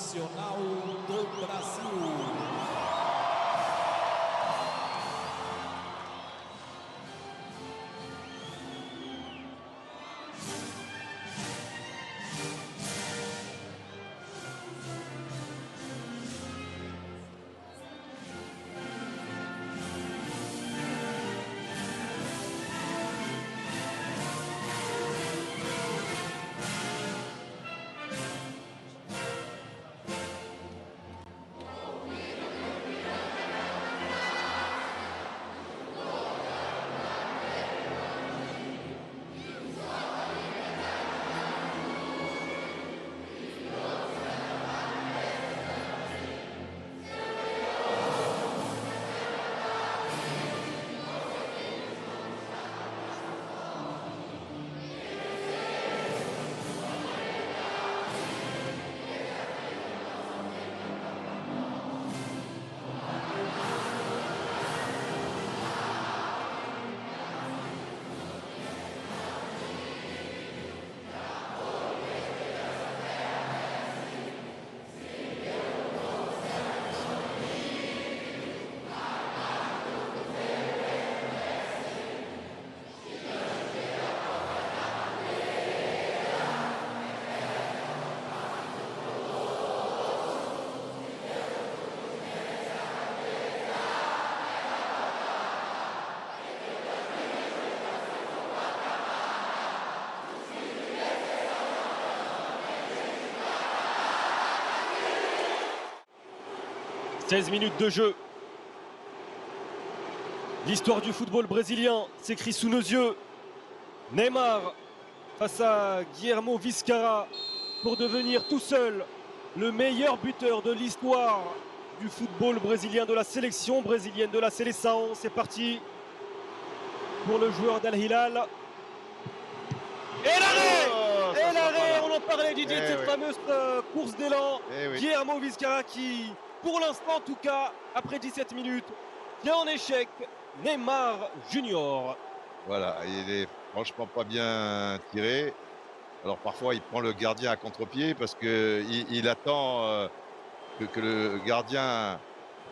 Nacional do Brasil. « 16 minutes de jeu. L'histoire du football brésilien s'écrit sous nos yeux. Neymar face à Guillermo Viscara pour devenir tout seul le meilleur buteur de l'histoire du football brésilien, de la sélection brésilienne, de la Seleção. C'est parti pour le joueur d'Al Hilal. Et l'arrêt! Et l'arrêt, on en parlait Didier, de cette fameuse course d'élan. Guillermo Viscara qui, pour l'instant en tout cas, après 17 minutes, vient en échec. Neymar Junior. Voilà, il est franchement pas bien tiré. Alors parfois il prend le gardien à contre-pied parce qu'il attend que le gardien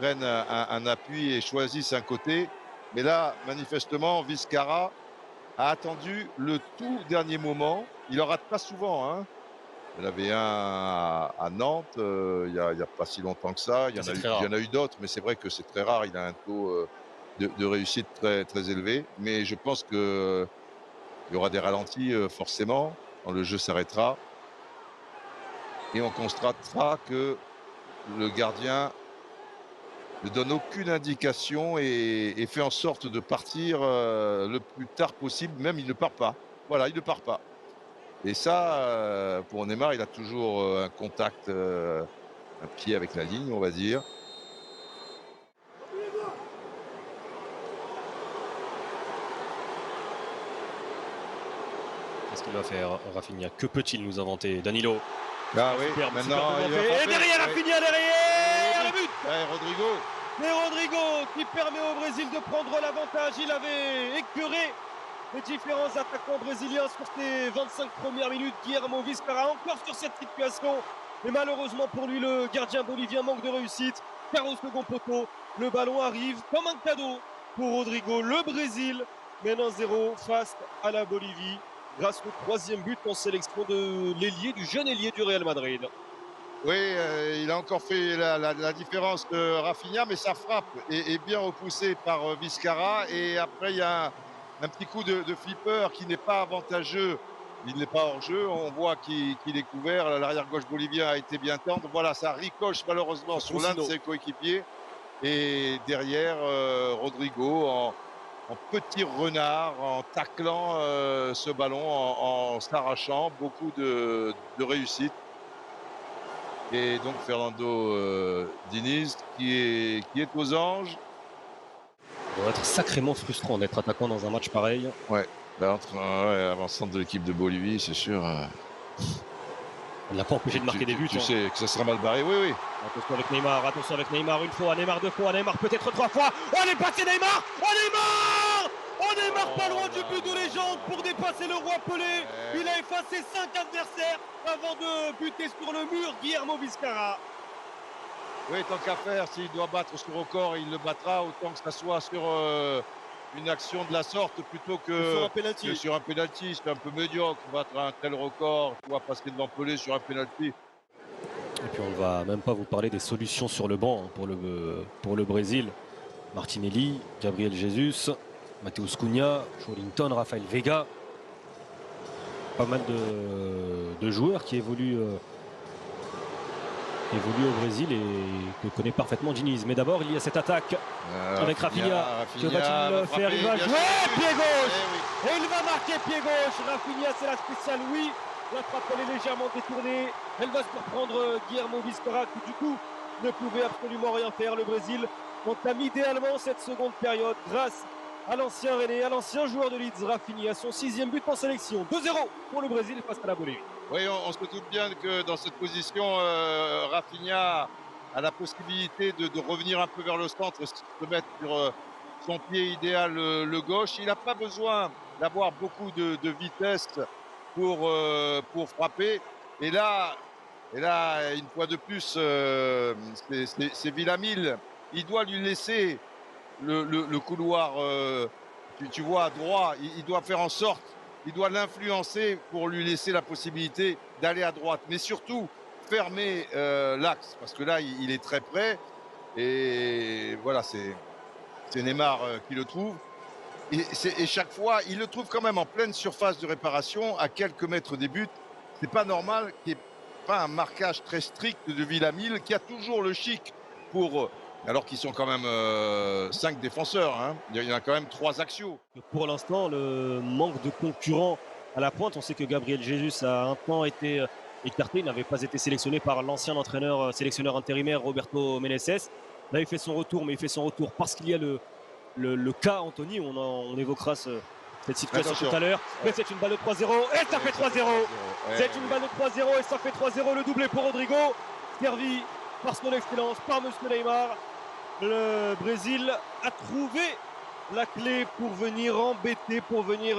prenne un appui et choisisse un côté. Mais là, manifestement, Viscara a attendu le tout dernier moment. Il en rate pas souvent, hein. Il y en avait un à Nantes il y a pas si longtemps que ça. Il y en a eu d'autres, mais c'est vrai que c'est très rare. Il a un taux de réussite très, très élevé. Mais je pense qu'il y aura des ralentis forcément quand le jeu s'arrêtera. Et on constatera que le gardien ne donne aucune indication et fait en sorte de partir le plus tard possible. Même il ne part pas. Voilà, il ne part pas. Et ça, pour Neymar, il a toujours un contact, un pied avec la ligne, on va dire. Qu'est-ce qu'il va faire, Rafinha? Que peut-il nous inventer? Danilo. Ah oui, maintenant, il va et derrière Rafinha, derrière le but. Rodrigo. Mais Rodrigo qui permet au Brésil de prendre l'avantage. Il avait écœuré les différents attaquants brésiliens sur ces 25 premières minutes. Guillermo Viscara encore sur cette situation. Mais malheureusement pour lui, le gardien bolivien manque de réussite. Car au second poteau, le ballon arrive comme un cadeau pour Rodrigo. Le Brésil mène 1-0 face à la Bolivie grâce au troisième but en sélection de l'ailier, du jeune ailier du Real Madrid. Oui, il a encore fait la différence de Rafinha, mais sa frappe est bien repoussée par Viscara. Et après, il y a un petit coup de flipper qui n'est pas avantageux. Il n'est pas hors jeu. On voit qu'il est couvert. L'arrière-gauche bolivien a été bien tendre. Voilà, ça ricoche malheureusement sur l'un de ses coéquipiers. Et derrière, Rodrigo en petit renard, en taclant ce ballon, en s'arrachant. Beaucoup de réussite. Et donc Fernando Diniz qui est aux anges. Ça doit être sacrément frustrant d'être attaquant dans un match pareil. Ouais, avant-centre de l'équipe de Bolivie, c'est sûr. On ne l'a pas empêché de marquer des buts. Tu sais que ça sera mal barré, oui. Attention avec Neymar une fois, Neymar deux fois, Neymar peut-être trois fois. Oh, elle est passée Neymar. Oh Neymar. Oh Neymar pas loin du but de légende pour dépasser le roi Pelé. Il a effacé 5 adversaires avant de buter sur le mur Guillermo Viscara. Oui, tant qu'à faire, s'il doit battre ce record, il le battra, autant que ça soit sur une action de la sorte plutôt Sur un que penalty. sur un penalty. C'est un peu médiocre, battre un tel record, tu vois, passer devant Pelé sur un penalty. Et puis on ne va même pas vous parler des solutions sur le banc hein, pour le Brésil. Martinelli, Gabriel Jesus, Matheus Cunha, Joelinton, Rafael Veiga. Pas mal de joueurs qui évoluent au Brésil et que connaît parfaitement Diniz. Mais d'abord, il y a cette attaque avec Rafinha. Que va-t-il faire? Il va jouer pied gauche. Eh oui. Et il va marquer pied gauche. Rafinha, c'est la spéciale, oui. La frappe, elle est légèrement détournée. Elle va se surprendre Guillermo Viscara qui, du coup, ne pouvait absolument rien faire. Le Brésil entame idéalement cette seconde période grâce à l'ancien René, à l'ancien joueur de Leeds, Rafinha, son 6e but en sélection. 2-0 pour le Brésil face à la Bolivie. Oui, on se doute bien que dans cette position, Rafinha a la possibilité de revenir un peu vers le centre et se mettre sur son pied idéal, le gauche. Il n'a pas besoin d'avoir beaucoup de vitesse pour frapper. Et là, une fois de plus, c'est Villamil. Il doit lui laisser le couloir, tu vois, droit. Il doit faire en sorte, il doit l'influencer pour lui laisser la possibilité d'aller à droite. Mais surtout, fermer l'axe, parce que là, il est très près. Et voilà, c'est Neymar qui le trouve. Et chaque fois, il le trouve quand même en pleine surface de réparation, à quelques mètres des buts. C'est pas normal qu'il n'y ait pas un marquage très strict de Villamil, qui a toujours le chic pour. Alors qu'ils sont quand même 5 défenseurs. Hein. Il y en a quand même 3 axiaux. Pour l'instant, le manque de concurrents à la pointe, on sait que Gabriel Jesus a un temps été écarté, il n'avait pas été sélectionné par l'ancien entraîneur, sélectionneur intérimaire Roberto Meneses. Là, il fait son retour, mais il fait son retour parce qu'il y a le cas Anthony, on évoquera cette situation Attention. tout à l'heure. Mais c'est une balle de 3-0 et ça fait 3-0. C'est une balle de 3-0 et ça fait 3-0. Le doublé pour Rodrigo, servi par son excellence, par Monsieur Neymar. Le Brésil a trouvé la clé pour venir embêter, pour venir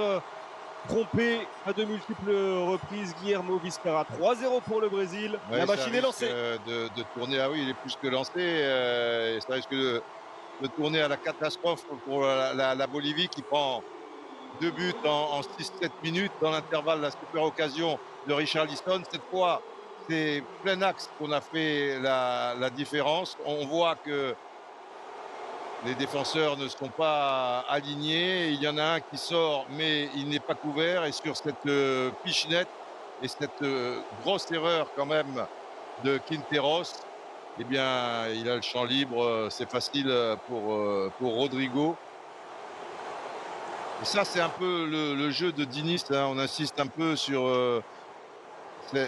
tromper à de multiples reprises Guillermo Viscara. 3-0 pour le Brésil. Ouais, la ça machine est risque, lancée. de tourner. Ah oui, il est plus que lancé. Et ça risque de tourner à la catastrophe pour la Bolivie qui prend 2 buts en 6-7 minutes dans l'intervalle. La super occasion de Richarlison. Cette fois, c'est plein axe qu'on a fait la différence. On voit que les défenseurs ne sont pas alignés. Il y en a un qui sort, mais il n'est pas couvert. Et sur cette pichenette et cette grosse erreur quand même de Quinteros, eh bien, il a le champ libre. C'est facile pour Rodrigo. Et ça, c'est un peu le jeu de Diniz. Hein. On insiste un peu sur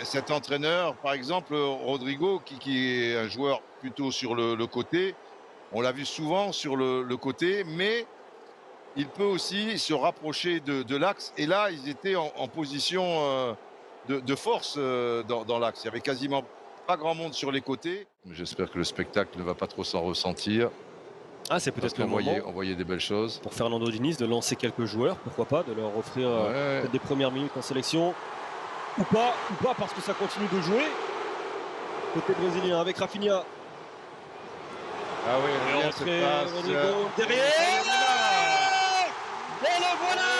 cet entraîneur. Par exemple, Rodrigo, qui est un joueur plutôt sur le côté. On l'a vu souvent sur le côté, mais il peut aussi se rapprocher de l'axe. Et là, ils étaient en position de force dans l'axe. Il n'y avait quasiment pas grand monde sur les côtés. J'espère que le spectacle ne va pas trop s'en ressentir. Ah, c'est peut-être le moment On voyait des belles choses. pour Fernando Diniz de lancer quelques joueurs, pourquoi pas, de leur offrir Ouais. des premières minutes en sélection. Ou pas parce que ça continue de jouer. Côté brésilien avec Rafinha. Ah oui, Et bien rentré, cette passe, Rodrigo derrière. Et le voilà.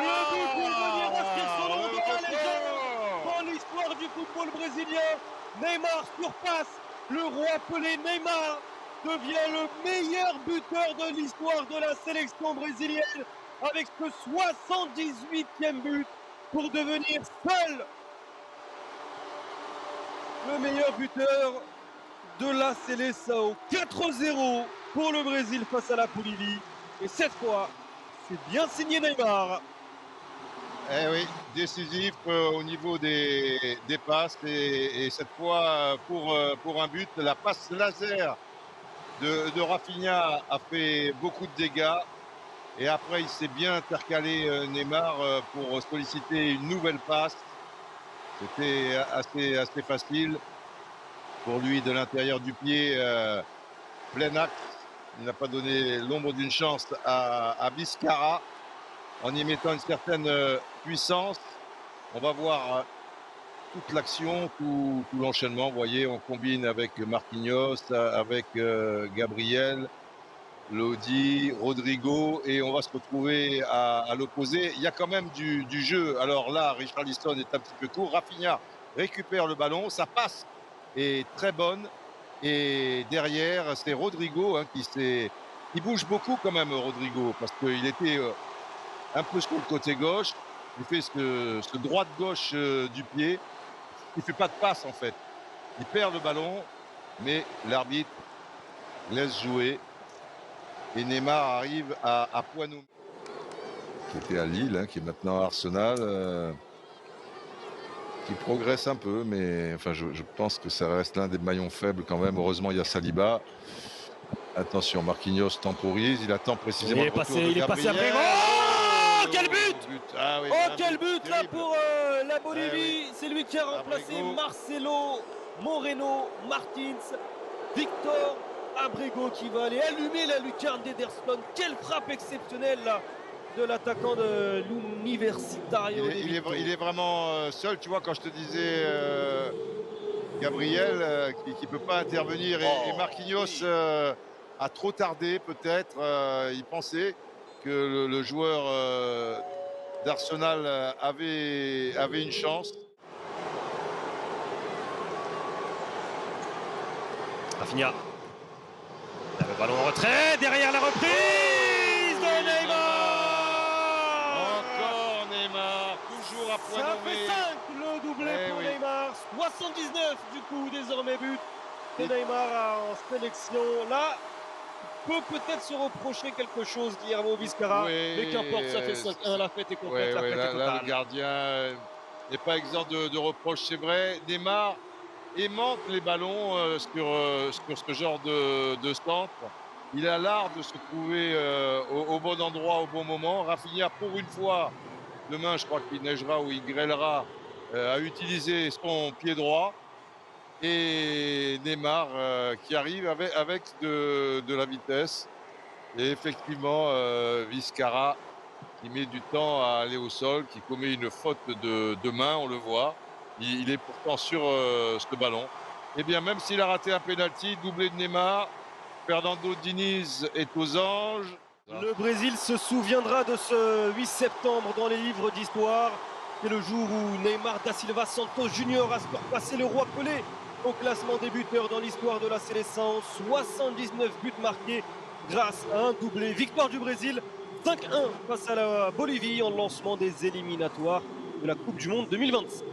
Le but pour venir inscrire son nom dans la légende. Dans l'histoire du football brésilien, Neymar surpasse le roi Pelé. Neymar devient le meilleur buteur de l'histoire de la sélection brésilienne avec ce 78e but pour devenir seul le meilleur buteur de la Seleção. 4-0 pour le Brésil face à la Bolivie. Et cette fois, c'est bien signé Neymar. Eh oui, décisif au niveau des passes et cette fois pour un but. La passe laser de Rafinha a fait beaucoup de dégâts et après il s'est bien intercalé Neymar pour solliciter une nouvelle passe. C'était assez facile pour lui de l'intérieur du pied, plein axe. Il n'a pas donné l'ombre d'une chance à Viscara. en y mettant une certaine puissance. On va voir toute l'action, tout l'enchaînement. Vous voyez, on combine avec Marquinhos, avec Gabriel, Lodi, Rodrigo, et on va se retrouver à l'opposé. Il y a quand même du jeu. Alors là, Richarlison est un petit peu court. Rafinha récupère le ballon, sa passe est très bonne. Et derrière, c'est Rodrigo hein, qui bouge beaucoup quand même, Rodrigo, parce qu'il était un peu sur le côté gauche. Il fait ce droite-gauche du pied. Il ne fait pas de passe en fait. Il perd le ballon, mais l'arbitre laisse jouer. Et Neymar arrive à Poinou, qui était à Lille, hein, qui est maintenant à Arsenal, qui progresse un peu, mais enfin, je pense que ça reste l'un des maillons faibles quand même. Heureusement, il y a Saliba. Attention, Marquinhos temporise, il attend précisément Il est le retour de passé à Gabriel. Brémo. Oh, Oh, quel but! Ah oui, Oh, un quel but là terrible. pour la Bolivie! oui. C'est lui qui a remplacé Abrego. Marcelo Moreno Martins. Victor Abrego qui va aller allumer la lucarne d'Ederson. Quelle frappe exceptionnelle là de l'attaquant de l'Universitario. Il est vraiment seul, tu vois, quand je te disais Gabriel qui ne peut pas intervenir et Marquinhos a trop tardé peut-être. Il pensait que le joueur d'Arsenal avait une chance. Rafinha. Le ballon en retrait, derrière la reprise de Neymar. Encore Neymar, toujours à point Ça fait nommé. 5 le doublé pour oui. Neymar. 79 du coup désormais but de Neymar en sélection. Là, peut peut-être se reprocher quelque chose Guillermo Viscara. Oui, mais qu'importe, ça fait 5-1, la fête est complète, la fête est là, totale. le gardien n'est pas exempt de reproches, c'est vrai. Neymar aimante les ballons sur ce genre de centre. Il a l'art de se trouver au bon endroit, au bon moment. Rafinha, pour une fois, demain, je crois qu'il neigera ou il grêlera, a utilisé son pied droit. Et Neymar qui arrive avec de la vitesse. Et effectivement, Viscara qui met du temps à aller au sol, qui commet une faute de main, on le voit. Il est pourtant sur ce ballon. Eh bien, même s'il a raté un pénalty, doublé de Neymar, Fernando Diniz est aux anges. Le Brésil se souviendra de ce 8 septembre dans les livres d'histoire. C'est le jour où Neymar da Silva Santos Junior a surpassé le roi Pelé au classement des buteurs dans l'histoire de la sélection. 79 buts marqués grâce à un doublé. Victoire du Brésil 5-1 face à la Bolivie en lancement des éliminatoires de la Coupe du Monde 2026.